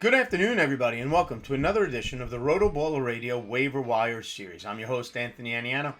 Good afternoon, everybody, and welcome to another edition of the RotoBaller Radio Waiver Wire Series. I'm your host, Anthony Aniano,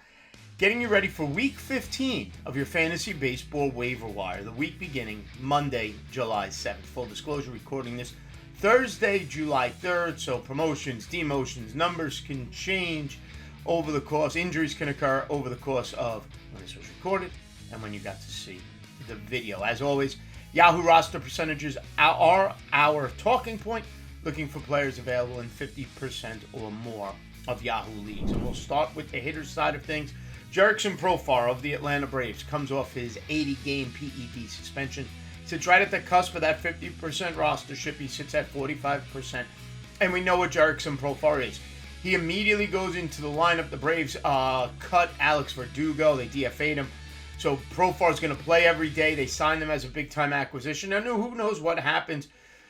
getting you ready for Week 15 of your Fantasy Baseball Waiver Wire, the week beginning Monday, July 7th. Full disclosure, recording this Thursday, July 3rd, so promotions, demotions, numbers can change over the course, injuries can occur over the course of when this was recorded and when you got to see the video. As always, Yahoo roster percentages are our talking point, looking for players available in 50% or more of Yahoo leagues. And we'll start with the hitters side of things. Jurickson Profar of the Atlanta Braves comes off his 80-game PED suspension. Sits right at the cusp of that 50% rostership. He sits at 45%. And we know what Jurickson Profar is. He immediately goes into the lineup. The Braves cut Alex Verdugo. They DFA'd him. So Profar's going to play every day. They signed him as a big-time acquisition. Now, who knows what happens?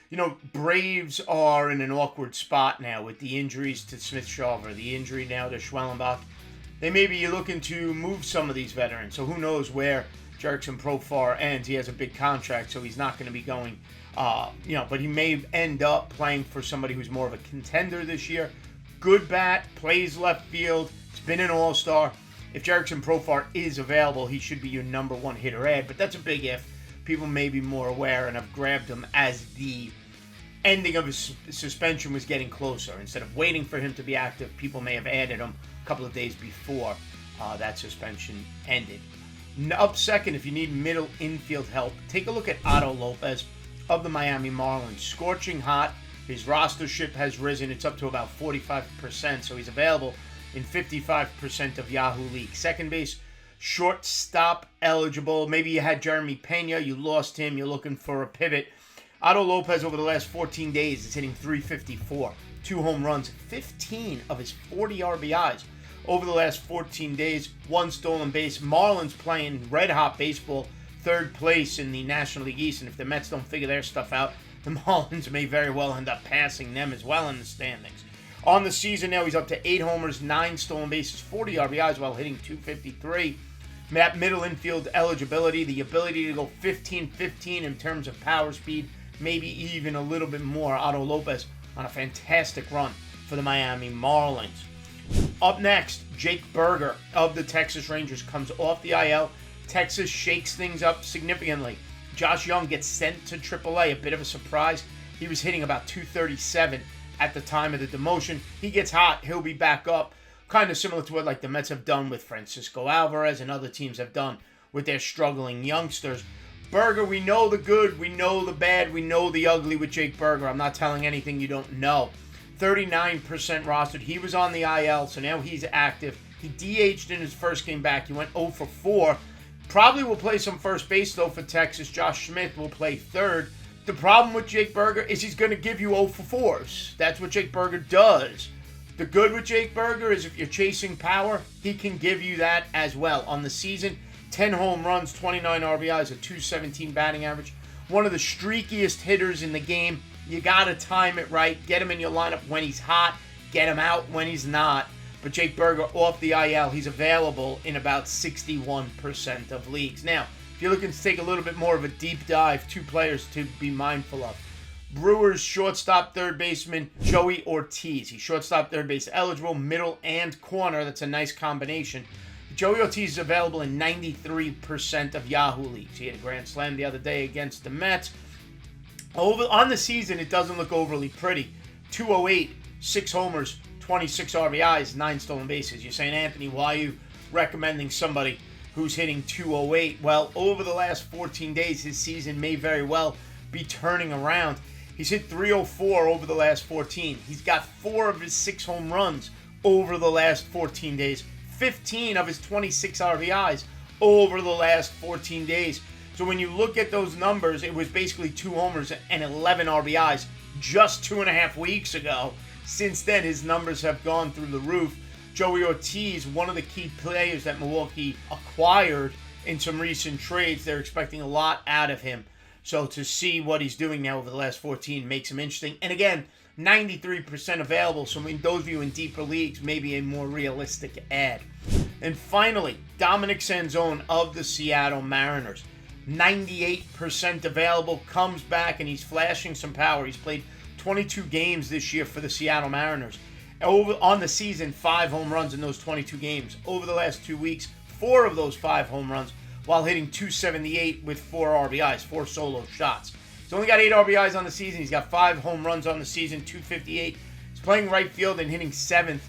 You know, Braves are in an awkward spot now with the injuries to Smith-Shawver, the injury now to Schwellenbach. They may be looking to move some of these veterans. So who knows where Jurickson Profar ends. He has a big contract, so he's not going to be going, but he may end up playing for somebody who's more of a contender this year. Good bat, plays left field. He's been an all-star. If Jurickson Profar is available, he should be your number one hitter ad, but that's a big if. People may be more aware and have grabbed him as the ending of his suspension was getting closer. Instead of waiting for him to be active, people may have added him a couple of days before that suspension ended. Up second, if you need middle infield help, take a look at Otto Lopez of the Miami Marlins. Scorching hot. His rostership has risen. It's up to about 45%, so he's available in 55% of Yahoo leagues. Second base, shortstop eligible. Maybe you had Jeremy Pena, you lost him, you're looking for a pivot. Otto Lopez over the last 14 days is hitting .354, 2 home runs, 15 of his 40 RBIs over the last 14 days, 1 stolen base. Marlins playing red-hot baseball, 3rd place in the National League East, and if the Mets don't figure their stuff out, the Marlins may very well end up passing them as well in the standings. On the season now, he's up to 8 homers, 9 stolen bases, 40 RBIs while hitting .253. That middle infield eligibility, the ability to go 15-15 in terms of power speed, maybe even a little bit more. Otto Lopez on a fantastic run for the Miami Marlins. Up next, Jake Burger of the Texas Rangers comes off the IL. Texas shakes things up significantly. Josh Young gets sent to AAA, a bit of a surprise. He was hitting about .237 at the time of the demotion. He gets hot, he'll be back up. Kind of similar to what the Mets have done with Francisco Alvarez and other teams have done with their struggling youngsters. Burger, we know the good, we know the bad, we know the ugly with Jake Burger. I'm not telling anything you don't know. 39% rostered. He was on the IL, so now he's active. He DH'd in his first game back. He went 0 for 4. Probably will play some first base, though, for Texas. Josh Smith will play third. The problem with Jake Burger is he's going to give you 0 for 4s. That's what Jake Burger does. The good with Jake Burger is if you're chasing power, he can give you that as well. On the season, 10 home runs, 29 RBIs, a .217 batting average. One of the streakiest hitters in the game. You got to time it right. Get him in your lineup when he's hot. Get him out when he's not. But Jake Burger off the IL, he's available in about 61% of leagues. Now, if you're looking to take a little bit more of a deep dive, 2 players to be mindful of. Brewers shortstop third baseman Joey Ortiz. He's shortstop third base eligible, middle and corner. That's a nice combination. Joey Ortiz is available in 93% of Yahoo leagues. He had a grand slam the other day against the Mets. On the season, it doesn't look overly pretty. 208, 6 homers, 26 RBIs, 9 stolen bases. You're saying, Anthony, why are you recommending somebody who's hitting 208? Well, over the last 14 days, his season may very well be turning around. He's hit .304 over the last 14. He's got 4 of his 6 home runs over the last 14 days. 15 of his 26 RBIs over the last 14 days. So when you look at those numbers, it was basically 2 homers and 11 RBIs just 2.5 weeks ago. Since then, his numbers have gone through the roof. Joey Ortiz, one of the key players that Milwaukee acquired in some recent trades. They're expecting a lot out of him. So to see what he's doing now over the last 14 makes him interesting. And again, 93% available. So in those of you in deeper leagues, maybe a more realistic ad. And finally, Dominic Sanzone of the Seattle Mariners. 98% available, comes back, and he's flashing some power. He's played 22 games this year for the Seattle Mariners. Over on the season, 5 home runs in those 22 games. Over the last 2 weeks, 4 of those 5 home runs while hitting .278 with 4 RBIs, 4 solo shots. He's only got 8 RBIs on the season. He's got 5 home runs on the season, .258. He's playing right field and hitting 7th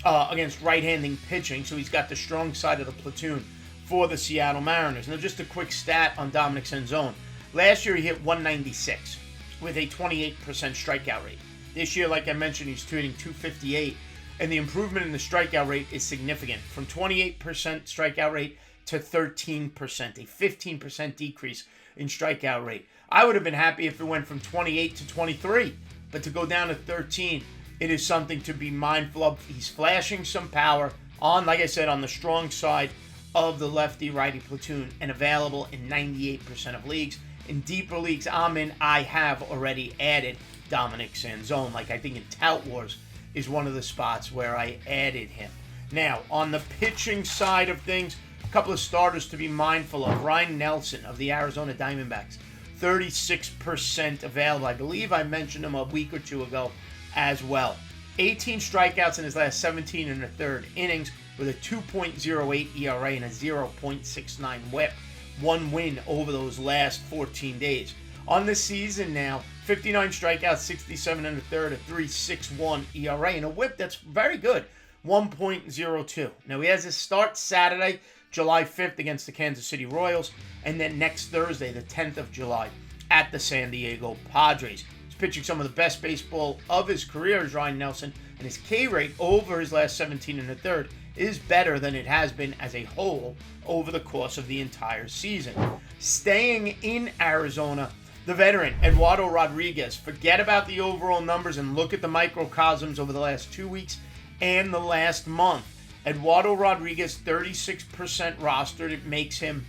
against right-handing pitching, so he's got the strong side of the platoon for the Seattle Mariners. Now, just a quick stat on Dominic Sanzone. Last year, he hit .196 with a 28% strikeout rate. This year, like I mentioned, he's hitting .258, and the improvement in the strikeout rate is significant, from 28% strikeout rate to 13%, a 15% decrease in strikeout rate. I would have been happy if it went from 28 to 23, but to go down to 13, it is something to be mindful of. He's flashing some power on, like I said, on the strong side of the lefty-righty platoon, and available in 98% of leagues. In deeper leagues I'm in, I have already added Dominic Sanzone. Like, I think in Tout Wars is one of the spots where I added him. Now, on the pitching side of things, a couple of starters to be mindful of. Ryan Nelson of the Arizona Diamondbacks, 36% available. I believe I mentioned him a week or two ago as well. 18 strikeouts in his last 17 and a third innings with a 2.08 ERA and a 0.69 whip. 1 win over those last 14 days. On the season now, 59 strikeouts, 67 and a third, a 3.61 ERA, and a whip that's very good, 1.02. Now, he has his start Saturday, July 5th against the Kansas City Royals, and then next Thursday, the 10th of July, at the San Diego Padres. He's pitching some of the best baseball of his career, as Ryan Nelson, and his K rate over his last 17 and a third is better than it has been as a whole over the course of the entire season. Staying in Arizona, the veteran, Eduardo Rodriguez. Forget about the overall numbers and look at the microcosms over the last 2 weeks and the last month. Eduardo Rodriguez, 36% rostered. It makes him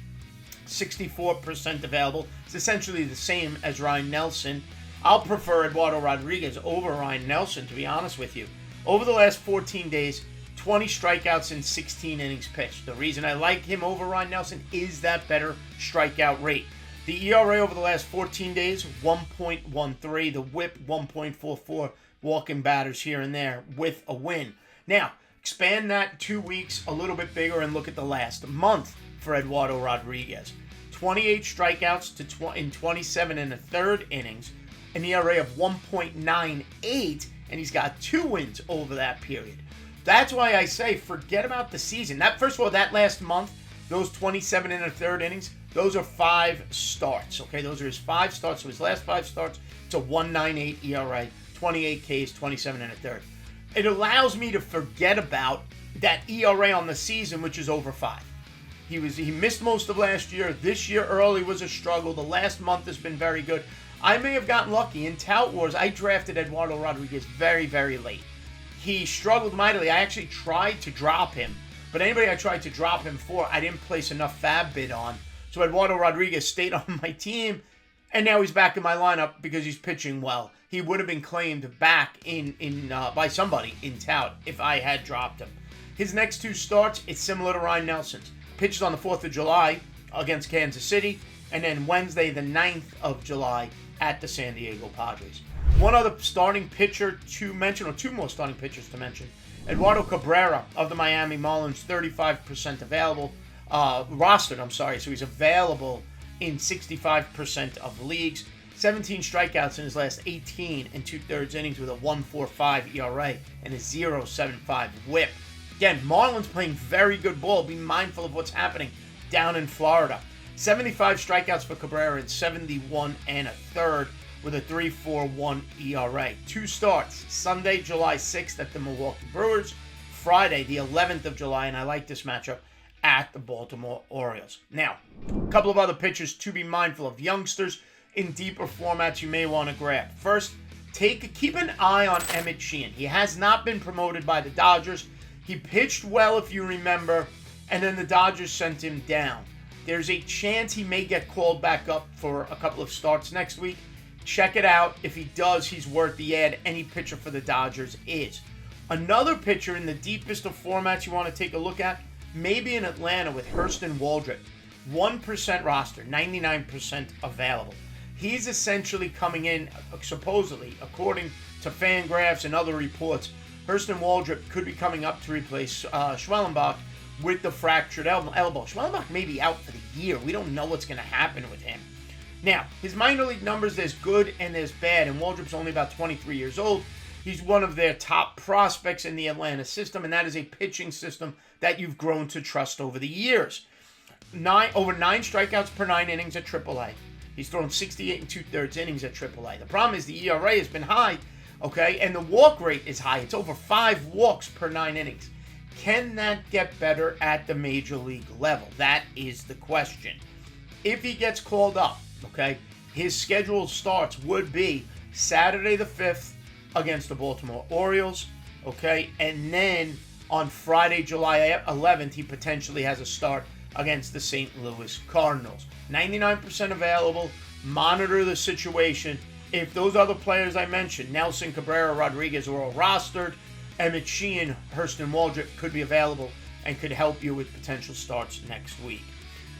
64% available. It's essentially the same as Ryan Nelson. I'll prefer Eduardo Rodriguez over Ryan Nelson, to be honest with you. Over the last 14 days, 20 strikeouts in 16 innings pitched. The reason I like him over Ryan Nelson is that better strikeout rate. The ERA over the last 14 days, 1.13. The whip, 1.44. Walking batters here and there with a win. Now, expand that 2 weeks a little bit bigger and look at the last month for Eduardo Rodriguez. 28 strikeouts in 27 and a third innings, an ERA of 1.98, and he's got 2 wins over that period. That's why I say forget about the season. First of all, that last month, those 27 and a third innings, those are 5 starts. Okay, those are his 5 starts. So his last 5 starts, it's a 1.98 ERA, 28 Ks, 27 and a third. It allows me to forget about that ERA on the season, which is over 5. He missed most of last year. This year early was a struggle. The last month has been very good. I may have gotten lucky. In Tout Wars, I drafted Eduardo Rodriguez very, very late. He struggled mightily. I actually tried to drop him, but anybody I tried to drop him for, I didn't place enough fab bid on. So Eduardo Rodriguez stayed on my team, and now he's back in my lineup because he's pitching well. He would have been claimed back by somebody in Tout if I had dropped him. His next 2 starts, it's similar to Ryan Nelson's. Pitches on the 4th of July against Kansas City, and then Wednesday, the 9th of July at the San Diego Padres. One other starting pitcher to mention, or 2 more starting pitchers to mention. Eduardo Cabrera of the Miami Marlins, 35% available, rostered, so he's available in 65% of leagues. 17 strikeouts in his last 18 and 2/3 innings with a 1.45 ERA and a 0.75 whip. Again, Marlins playing very good ball. Be mindful of what's happening down in Florida. 75 strikeouts for Cabrera in 71 and a third with a 3.41 ERA. 2 starts, Sunday, July 6th at the Milwaukee Brewers, Friday, the 11th of July, and I like this matchup, at the Baltimore Orioles. Now, a couple of other pitchers to be mindful of. Youngsters in deeper formats you may want to grab. First, keep an eye on Emmett Sheehan. He has not been promoted by the Dodgers. He pitched well, if you remember, and then the Dodgers sent him down. There's a chance he may get called back up for a couple of starts next week. Check it out. If he does, he's worth the ad. Any pitcher for the Dodgers is. Another pitcher in the deepest of formats you want to take a look at, maybe in Atlanta with Hurston Waldrep. 1% roster, 99% available. He's essentially coming in, supposedly, according to Fangraphs and other reports, Hurston Waldrop could be coming up to replace Schwellenbach with the fractured elbow. Schwellenbach may be out for the year. We don't know what's going to happen with him. Now, his minor league numbers, there's good and there's bad, and Waldrop's only about 23 years old. He's one of their top prospects in the Atlanta system, and that is a pitching system that you've grown to trust over the years. Over 9 strikeouts per 9 innings at AAA. He's thrown 68 and 2/3 innings at AAA. The problem is the ERA has been high, okay, and the walk rate is high. It's over 5 walks per 9 innings. Can that get better at the major league level? That is the question. If he gets called up, okay, his scheduled starts would be Saturday the 5th against the Baltimore Orioles, okay, and then on Friday, July 11th, he potentially has a start against the St. Louis Cardinals. 99% available. Monitor the situation. If those other players I mentioned, Nelson, Cabrera, Rodriguez, are all rostered, Emmett Sheehan, Hurston Waldrop could be available and could help you with potential starts next week.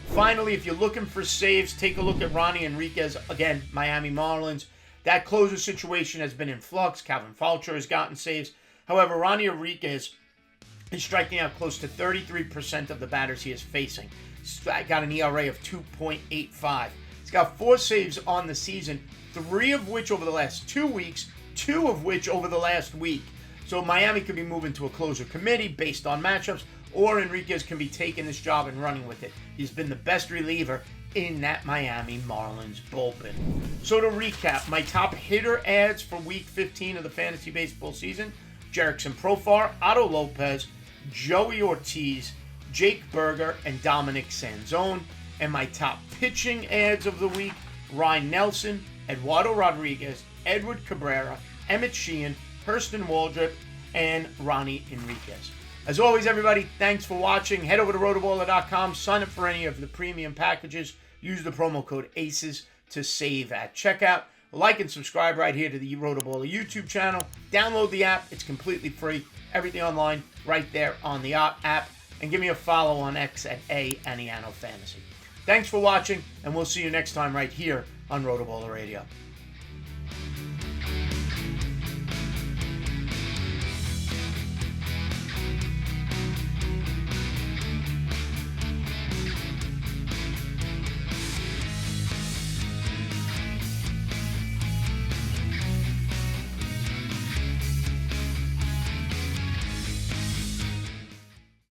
Finally, if you're looking for saves, take a look at Ronnie Enriquez. Again, Miami Marlins. That closer situation has been in flux. Calvin Fulcher has gotten saves. However, Ronnie Enriquez is striking out close to 33% of the batters he is facing. He's got an ERA of 2.85. He's got 4 saves on the season, 3 of which over the last 2 weeks, 2 of which over the last week. So Miami could be moving to a closer committee based on matchups, or Enriquez can be taking this job and running with it. He's been the best reliever in that Miami Marlins bullpen. So to recap, my top hitter ads for Week 15 of the fantasy baseball season: Jerickson Profar, Otto Lopez, Joey Ortiz, Jake Berger, and Dominic Sanzone. And my top pitching ads of the week: Ryan Nelson, Eduardo Rodriguez, Edward Cabrera, Emmett Sheehan, Hurston Waldrop, and Ronnie Enriquez. As always, everybody, thanks for watching. Head over to rotoballer.com, sign up for any of the premium packages. Use the promo code ACES to save at checkout. Like and subscribe right here to the RotoBaller YouTube channel. Download the app. It's completely free. Everything online right there on the app. And give me a follow on X at Aniano Fantasy. Thanks for watching, and we'll see you next time right here on RotoBaller Radio.